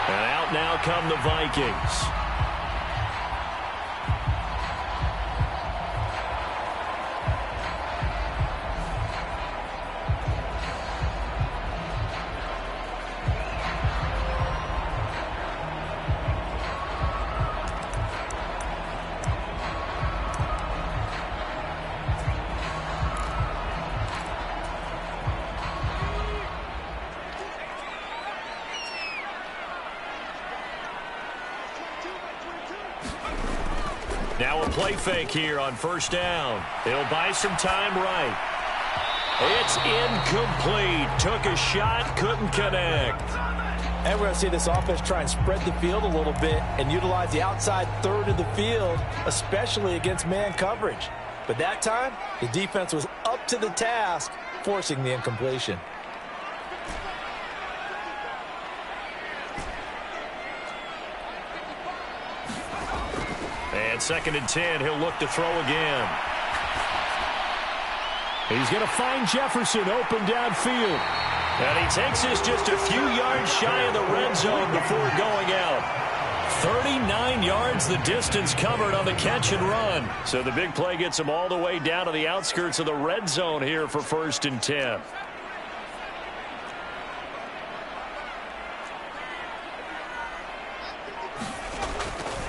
And out now come the Vikings. Now a play fake here on first down. He'll buy some time right. It's incomplete. Took a shot, couldn't connect. And we're going to see this offense try and spread the field a little bit and utilize the outside third of the field, especially against man coverage. But that time, the defense was up to the task, forcing the incompletion. And 2nd and 10, he'll look to throw again. He's going to find Jefferson open downfield. And he takes this just a few yards shy of the red zone before going out. 39 yards the distance covered on the catch and run. So the big play gets him all the way down to the outskirts of the red zone here for 1st and 10.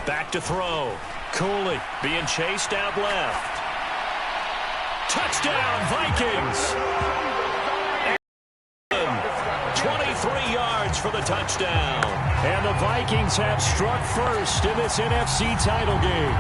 Back to throw. Cooley being chased out left. Touchdown, Vikings! And 23 yards for the touchdown. And the Vikings have struck first in this NFC title game.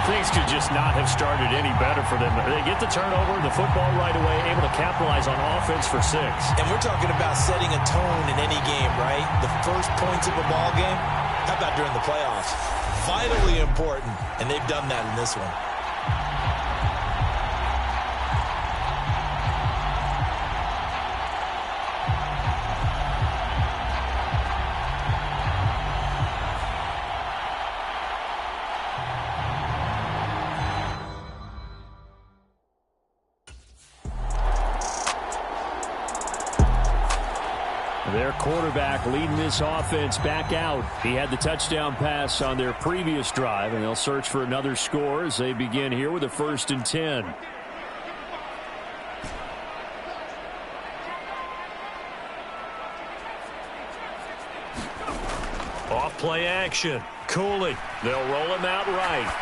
Things could just not have started any better for them. They get the turnover, the football right away, able to capitalize on offense for 6. And we're talking about setting a tone in any game, right? The first points of a ball game. How about during the playoffs? Vitally important, and they've done that in this one. Their quarterback leading this offense back out. He had the touchdown pass on their previous drive, and they'll search for another score as they begin here with a 1st and 10. Off play action. Cooley. They'll roll him out right.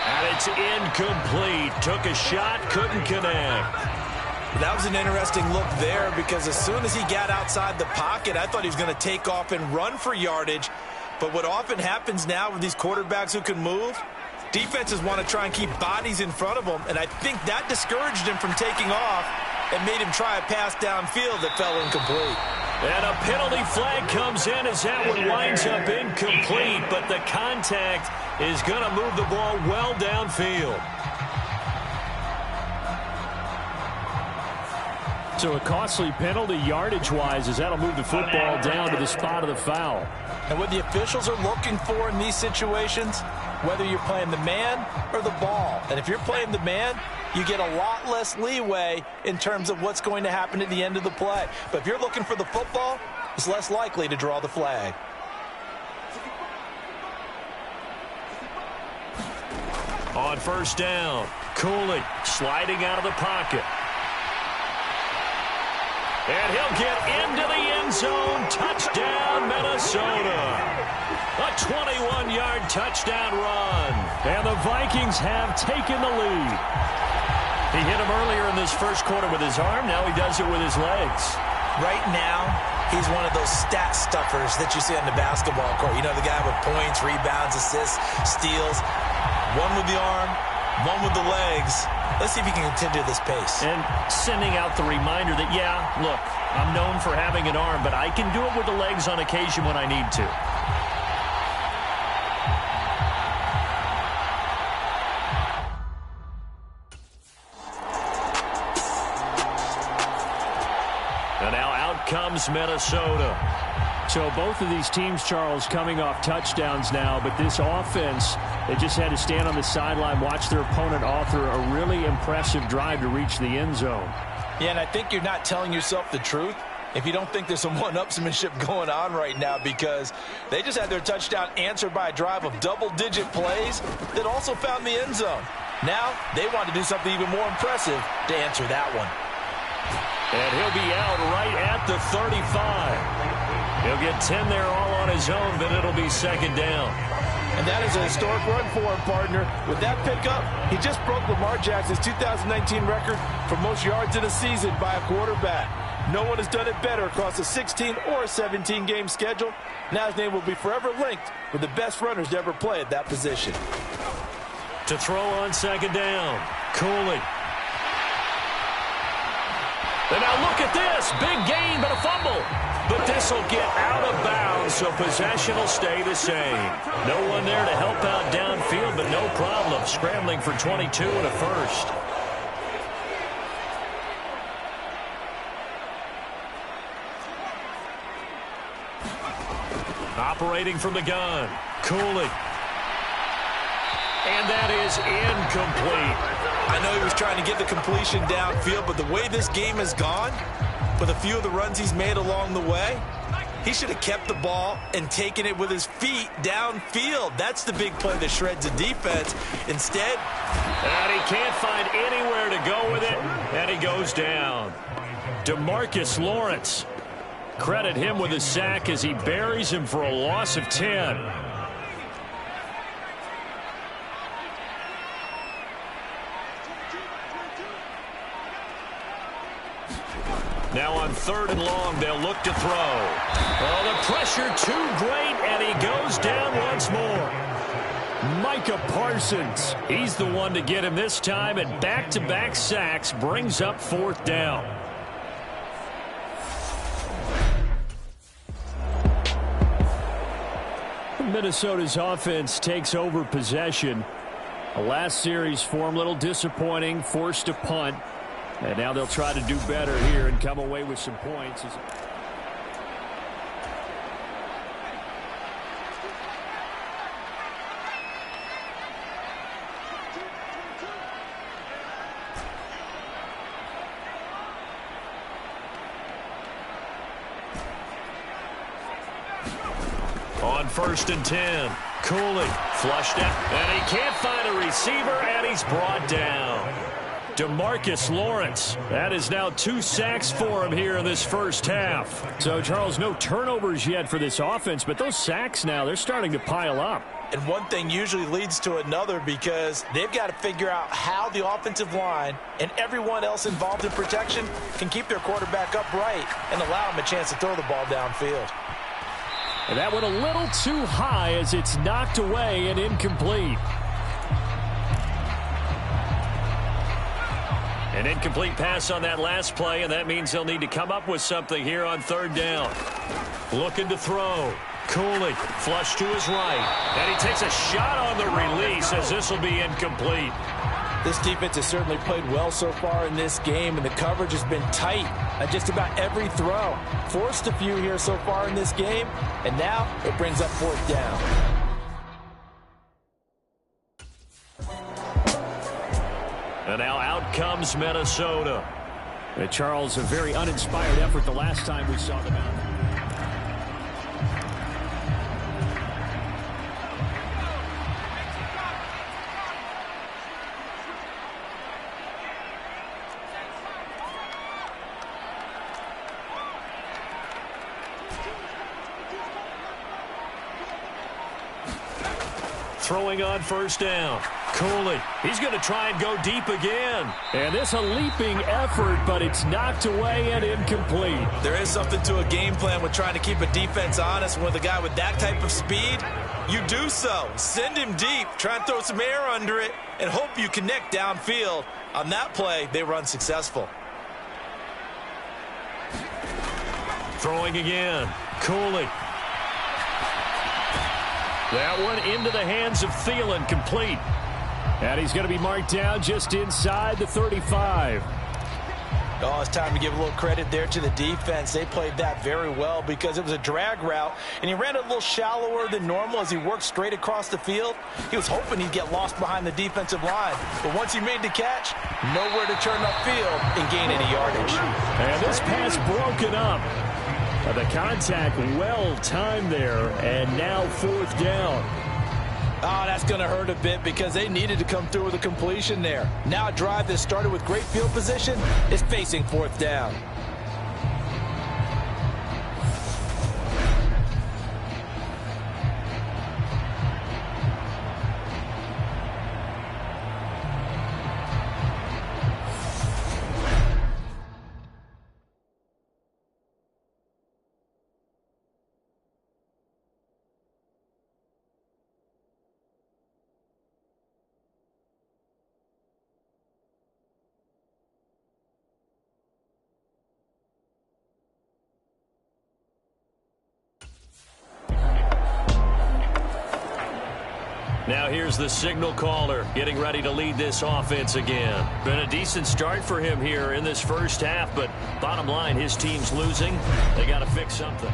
And it's incomplete. Took a shot, couldn't connect. That was an interesting look there because as soon as he got outside the pocket, I thought he was going to take off and run for yardage. But what often happens now with these quarterbacks who can move, defenses want to try and keep bodies in front of them, and I think that discouraged him from taking off and made him try a pass downfield that fell incomplete. And a penalty flag comes in as that one winds up incomplete, but the contact is going to move the ball well downfield. So a costly penalty yardage-wise as that'll move the football down to the spot of the foul. And what the officials are looking for in these situations, whether you're playing the man or the ball. And if you're playing the man, you get a lot less leeway in terms of what's going to happen at the end of the play. But if you're looking for the football, it's less likely to draw the flag. On 1st down, Cooley sliding out of the pocket. And he'll get into the end zone. Touchdown, Minnesota. A 21-yard touchdown run. And the Vikings have taken the lead. He hit him earlier in this first quarter with his arm. Now he does it with his legs. Right now, he's one of those stat stuffers that you see on the basketball court. You know, the guy with points, rebounds, assists, steals. One with the arm, one with the legs. Let's see if he can continue this pace. And sending out the reminder that, yeah, look, I'm known for having an arm, but I can do it with the legs on occasion when I need to. And now out comes Minnesota. So both of these teams, Charles, coming off touchdowns now, but this offense, they just had to stand on the sideline, watch their opponent author a really impressive drive to reach the end zone. Yeah, and I think you're not telling yourself the truth if you don't think there's some one-upsmanship going on right now, because they just had their touchdown answered by a drive of double-digit plays that also found the end zone. Now they want to do something even more impressive to answer that one. And he'll be out right at the 35. He'll get 10 there all on his own, but it'll be second down. And that is a historic run for him, partner. With that pickup, he just broke Lamar Jackson's 2019 record for most yards in a season by a quarterback. No one has done it better across a 16 or a 17-game schedule. Now his name will be forever linked with the best runners to ever play at that position. To throw on second down, Cooley. And now look at this. Big gain, but a fumble. But this will get out of bounds, so possession will stay the same. No one there to help out downfield, but no problem. Scrambling for 22 and a first. Operating from the gun, Cooley. And that is incomplete. I know he was trying to get the completion downfield, but the way this game has gone, with a few of the runs he's made along the way, he should have kept the ball and taken it with his feet downfield. That's the big play that shreds the defense. Instead, and he can't find anywhere to go with it, and he goes down. DeMarcus Lawrence. Credit him with a sack as he buries him for a loss of 10. Now on 3rd and long, they'll look to throw. Oh, the pressure too great, and he goes down once more. Micah Parsons, he's the one to get him this time, and back-to-back sacks brings up 4th down. Minnesota's offense takes over possession. The last series for him, a little disappointing, forced a punt. And now they'll try to do better here and come away with some points. On 1st and 10, Cooley flushed out, and he can't find a receiver, and he's brought down. DeMarcus Lawrence, that is now 2 sacks for him here in this first half. So, Charles, no turnovers yet for this offense, but those sacks now, they're starting to pile up. And one thing usually leads to another, because they've got to figure out how the offensive line and everyone else involved in protection can keep their quarterback upright and allow him a chance to throw the ball downfield. And that went a little too high as it's knocked away and incomplete. An incomplete pass on that last play, and that means they'll need to come up with something here on 3rd down. Looking to throw. Cooley, flush to his right. And he takes a shot on the release as this will be incomplete. This defense has certainly played well so far in this game, and the coverage has been tight on just about every throw. Forced a few here so far in this game, and now it brings up 4th down. And now out comes Minnesota. Charles, a very uninspired effort the last time we saw them out. Throwing on 1st down. Cooley, he's going to try and go deep again. And this a leaping effort, but it's knocked away and incomplete. There is something to a game plan with trying to keep a defense honest. With a guy with that type of speed, you do so. Send him deep, try and throw some air under it, and hope you connect downfield. On that play, they run successful. Throwing again. Cooley. That one into the hands of Thielen, complete. And he's going to be marked down just inside the 35. Oh, it's time to give a little credit there to the defense. They played that very well because it was a drag route, and he ran it a little shallower than normal as he worked straight across the field. He was hoping he'd get lost behind the defensive line, but once he made the catch, nowhere to turn upfield and gain any yardage. And this pass broken up. The contact well timed there, and now 4th down. Oh, that's going to hurt a bit because they needed to come through with a completion there. Now a drive that started with great field position is facing 4th down. Now here's the signal caller getting ready to lead this offense again. Been a decent start for him here in this first half, but bottom line, his team's losing. They got to fix something.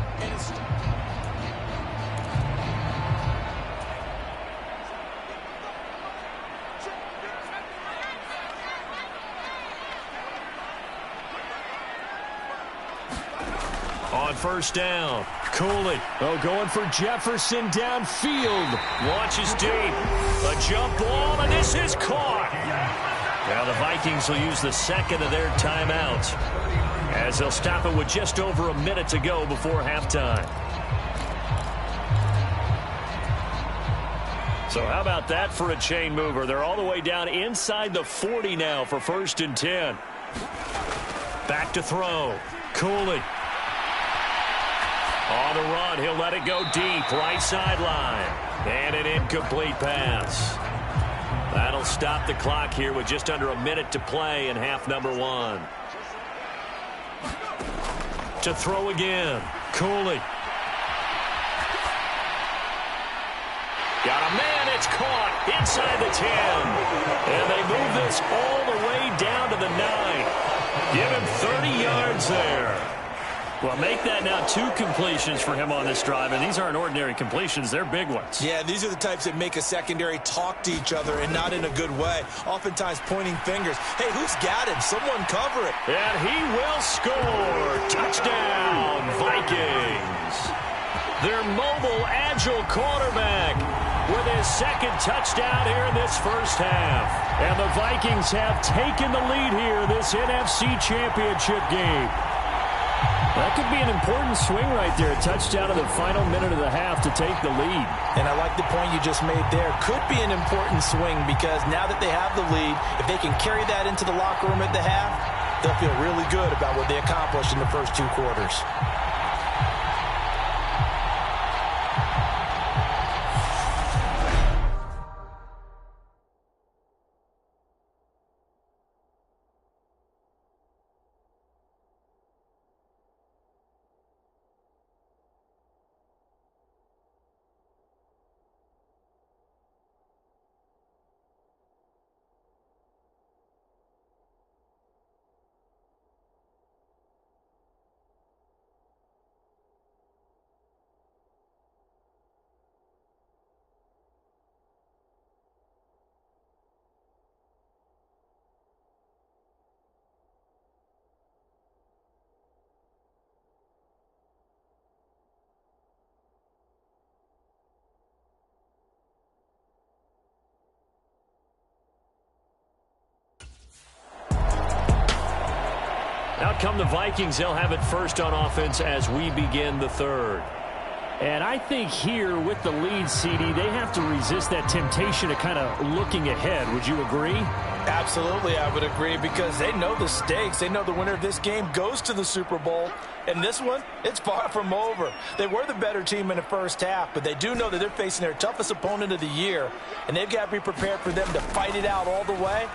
On 1st down, Cooley. Oh, going for Jefferson downfield. Launches deep. A jump ball, and this is caught. Now the Vikings will use the 2nd of their timeouts as they'll stop it with just over a minute to go before halftime. So how about that for a chain mover? They're all the way down inside the 40 now for 1st and 10. Back to throw. Cooley. On the run, he'll let it go deep, right sideline. And an incomplete pass. That'll stop the clock here with just under a minute to play in half number 1. To throw again, Cooley. Got a man, it's caught inside the 10. And they move this all the way down to the 9. Give him 30 yards there. Well, make that now 2 completions for him on this drive, and these aren't ordinary completions. They're big ones. Yeah, these are the types that make a secondary talk to each other and not in a good way, oftentimes pointing fingers. Hey, who's got him? Someone cover it. And he will score. Touchdown, Vikings. Their mobile, agile quarterback with his 2nd touchdown here in this first half. And the Vikings have taken the lead here in this NFC Championship game. That could be an important swing right there. A touchdown in the final minute of the half to take the lead. And I like the point you just made there. Could be an important swing because now that they have the lead, if they can carry that into the locker room at the half, they'll feel really good about what they accomplished in the first 2 quarters. Out come the Vikings. They'll have it first on offense as we begin the 3rd. And I think here with the lead, CD, they have to resist that temptation of kind of looking ahead. Would you agree? Absolutely, I would agree because they know the stakes. They know the winner of this game goes to the Super Bowl. And this one, it's far from over. They were the better team in the first half, but they do know that they're facing their toughest opponent of the year. And they've got to be prepared for them to fight it out all the way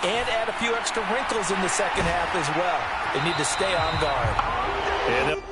and add a few extra wrinkles in the second half as well. They need to stay on guard.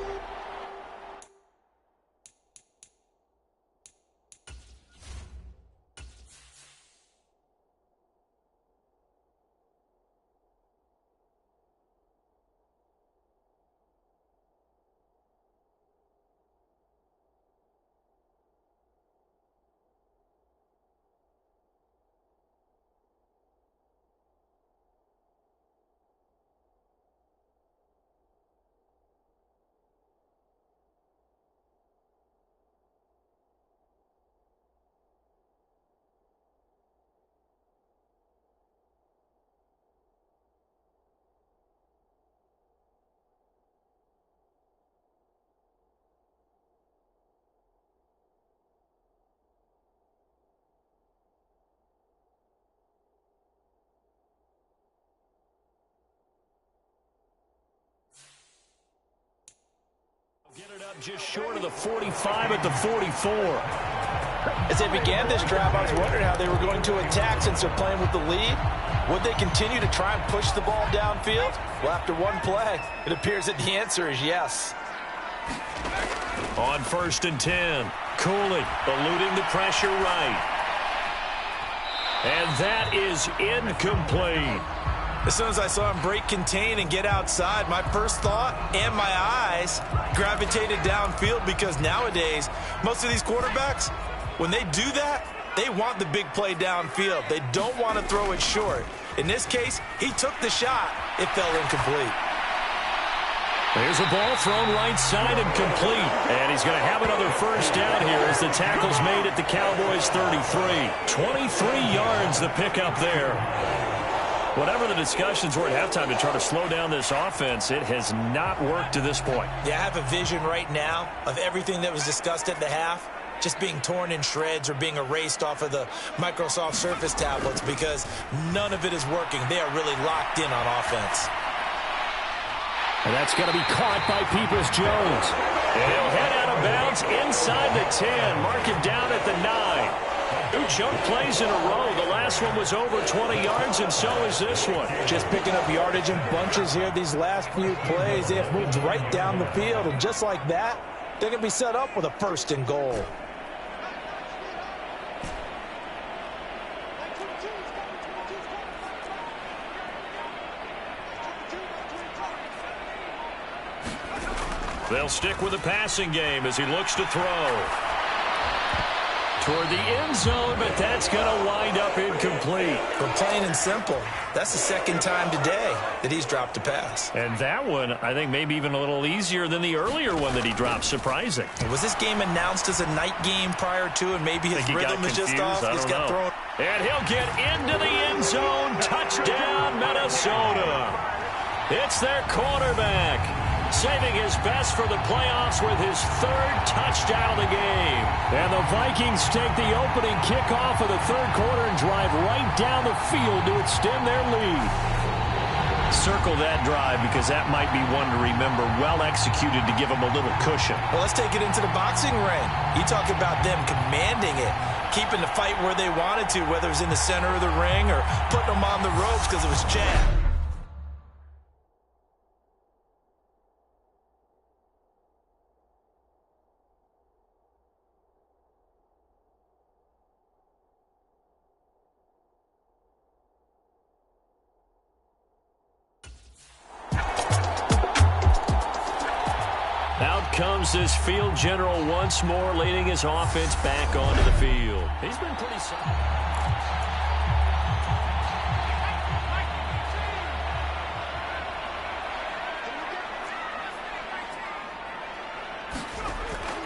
up just short of the 45 at the 44. As they began this drive, I was wondering how they were going to attack since they're playing with the lead. Would they continue to try and push the ball downfield? Well, after one play, it appears that the answer is yes. On 1st and 10, Cooley eluding the pressure right. And that is incomplete. As soon as I saw him break contain and get outside, my first thought and my eyes gravitated downfield, because nowadays, most of these quarterbacks, when they do that, they want the big play downfield. They don't want to throw it short. In this case, he took the shot. It fell incomplete. There's a ball thrown right side and complete. And he's going to have another first down here as the tackle's made at the Cowboys' 33. 23 yards the pickup there. Whatever the discussions were at halftime to try to slow down this offense, it has not worked to this point. Yeah, I have a vision right now of everything that was discussed at the half just being torn in shreds or being erased off of the Microsoft Surface tablets, because none of it is working. They are really locked in on offense. And that's going to be caught by Peoples-Jones. And he'll head out of bounds inside the 10. Mark him down at the 9. 2 choke plays in a row. The last one was over 20 yards, and so is this one. Just picking up yardage in bunches here these last few plays. They have moved right down the field, and just like that, they're going to be set up with a 1st and goal. They'll stick with the passing game as he looks to throw. Toward the end zone, but that's going to wind up incomplete. But plain and simple, that's the 2nd time today that he's dropped a pass. And that one, I think, maybe even a little easier than the earlier one that he dropped. Surprising. Was this game announced as a night game prior to, and maybe his rhythm is just off? He's got thrown. And he'll get into the end zone. Touchdown, Minnesota. It's their quarterback, saving his best for the playoffs with his 3rd touchdown of the game. And the Vikings take the opening kickoff of the 3rd quarter and drive right down the field to extend their lead. Circle that drive, because that might be one to remember. Well executed to give them a little cushion. Well, let's take it into the boxing ring. You talk about them commanding it, keeping the fight where they wanted to, whether it was in the center of the ring or putting them on the ropes because it was jab. Out comes this field general once more, leading his offense back onto the field. He's been pretty solid.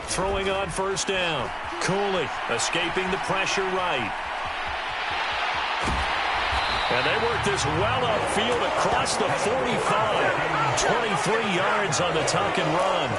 Throwing on 1st down. Cooley escaping the pressure right. And they work this well upfield across the 45. 23 yards on the tuck and run.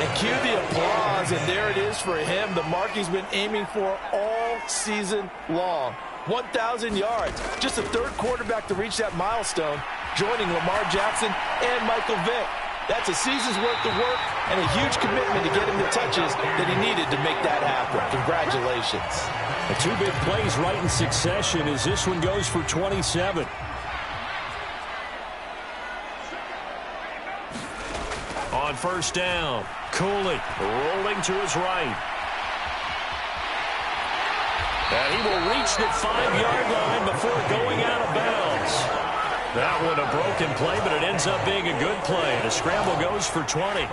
And cue the applause, and there it is for him. The mark he's been aiming for all season long. 1,000 yards. Just the 3rd quarterback to reach that milestone, joining Lamar Jackson and Michael Vick. That's a season's worth of work and a huge commitment to get him the touches that he needed to make that happen. Congratulations. The 2 big plays right in succession as this one goes for 27. On 1st down, Cooley rolling to his right. And he will reach the 5-yard line before going out of bounds. That one a broken play, but it ends up being a good play. The scramble goes for 20.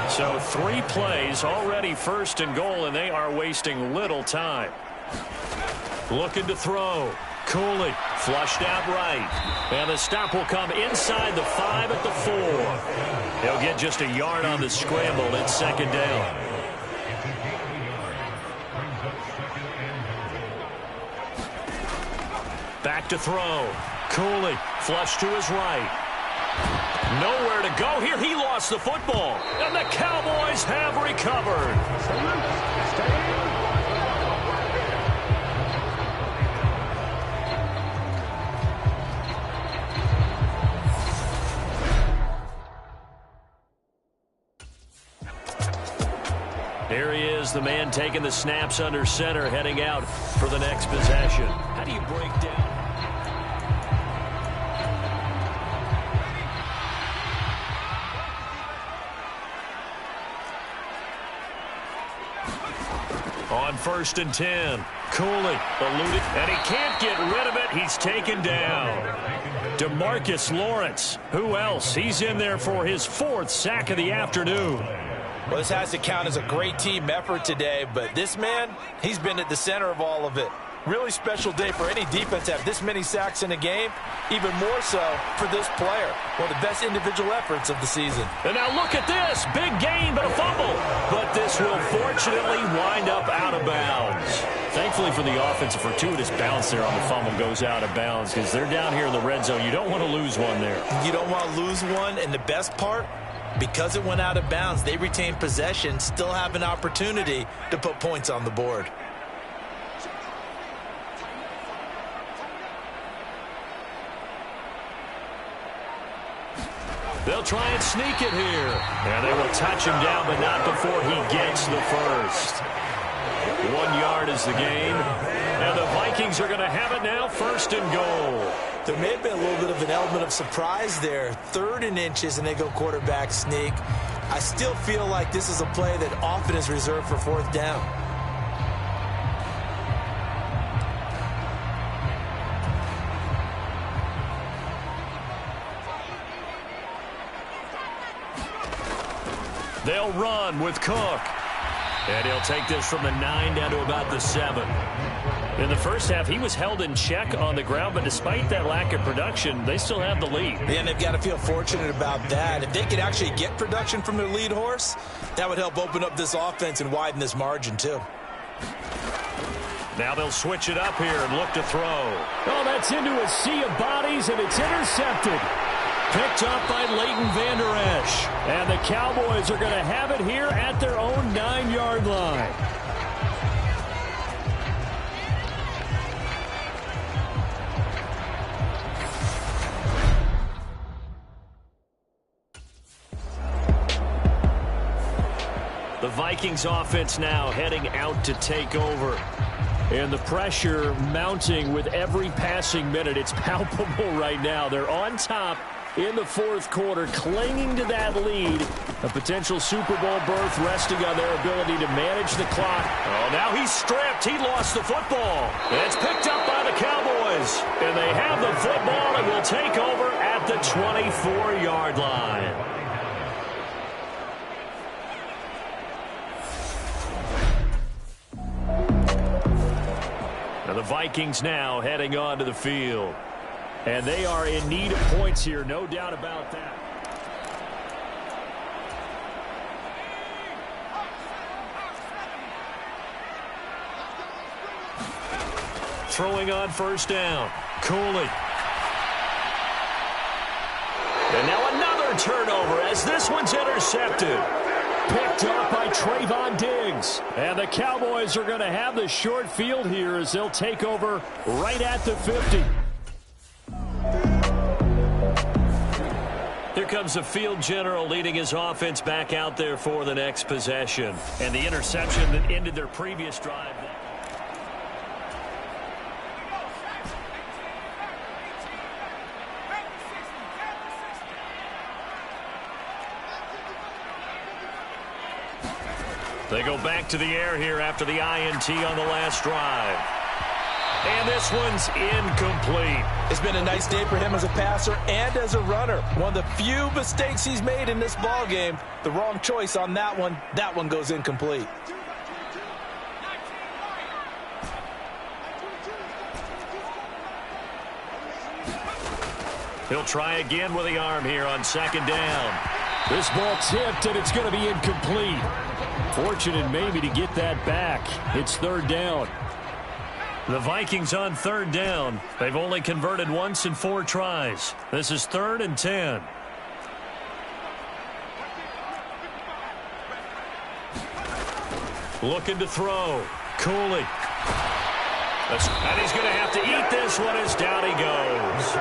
So 3 plays, already 1st and goal, and they are wasting little time. Looking to throw. Cooley flushed out right. And the stop will come inside the 5 at the 4. He'll get just a yard on the scramble. It's 2nd down. Back to throw. Cooley flushed to his right. Nowhere to go here. He lost the football. And the Cowboys have recovered. Here he is, the man taking the snaps under center, heading out for the next possession. How do you break down? On 1st and 10, Cooley eluded, and he can't get rid of it. He's taken down. DeMarcus Lawrence, who else? He's in there for his 4th sack of the afternoon. Well, this has to count as a great team effort today, but this man, he's been at the center of all of it. Really special day for any defense to have this many sacks in a game, even more so for this player. One of the best individual efforts of the season. And now look at this. Big gain, but a fumble. But this will fortunately wind up out of bounds. Thankfully for the offense, a fortuitous bounce there on the fumble goes out of bounds because they're down here in the red zone. You don't want to lose one there. You don't want to lose one, and the best part, because it went out of bounds, they retain possession, still have an opportunity to put points on the board. They'll try and sneak it here. And they will touch him down, but not before he gets the first. 1 yard is the gain. And the Vikings are going to have it now, 1st and goal. There may have been a little bit of an element of surprise there. 3rd and inches, and they go quarterback sneak. I still feel like this is a play that often is reserved for 4th down. They'll run with Cook. And he'll take this from the 9 down to about the 7. In the first half, he was held in check on the ground, but despite that lack of production, they still have the lead. And they've got to feel fortunate about that. If they could actually get production from their lead horse, that would help open up this offense and widen this margin, too. Now they'll switch it up here and look to throw. Oh, that's into a sea of bodies, and it's intercepted. Picked up by Leighton Vander Esch. And the Cowboys are going to have it here at their own 9-yard line. The Vikings offense now heading out to take over. And the pressure mounting with every passing minute. It's palpable right now. They're on top in the 4th quarter, clinging to that lead. A potential Super Bowl berth resting on their ability to manage the clock. Oh, now he's stripped. He lost the football. It's picked up by the Cowboys. And they have the football and will take over at the 24-yard line. Now the Vikings now heading onto the field. And they are in need of points here, no doubt about that. Throwing on 1st down. Cooley. And now another turnover as this one's intercepted. Picked up by Trayvon Diggs. And the Cowboys are going to have the short field here as they'll take over right at the 50. Here comes the field general leading his offense back out there for the next possession. And the interception that ended their previous drive. They go back to the air here after the INT on the last drive. And this one's incomplete. It's been a nice day for him as a passer and as a runner. One of the few mistakes he's made in this ball game. The wrong choice on that one. That one goes incomplete. He'll try again with the arm here on 2nd down. This ball tipped, and it's going to be incomplete. Fortunate maybe to get that back. It's 3rd down. The Vikings on 3rd down. They've only converted once in 4 tries. This is 3rd and 10. Looking to throw. Cooley. And he's going to have to eat this one as down he goes.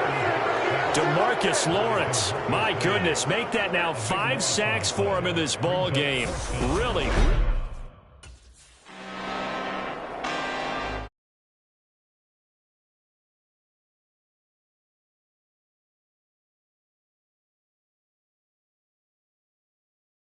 DeMarcus Lawrence. My goodness, make that now 5 sacks for him in this ball game. Really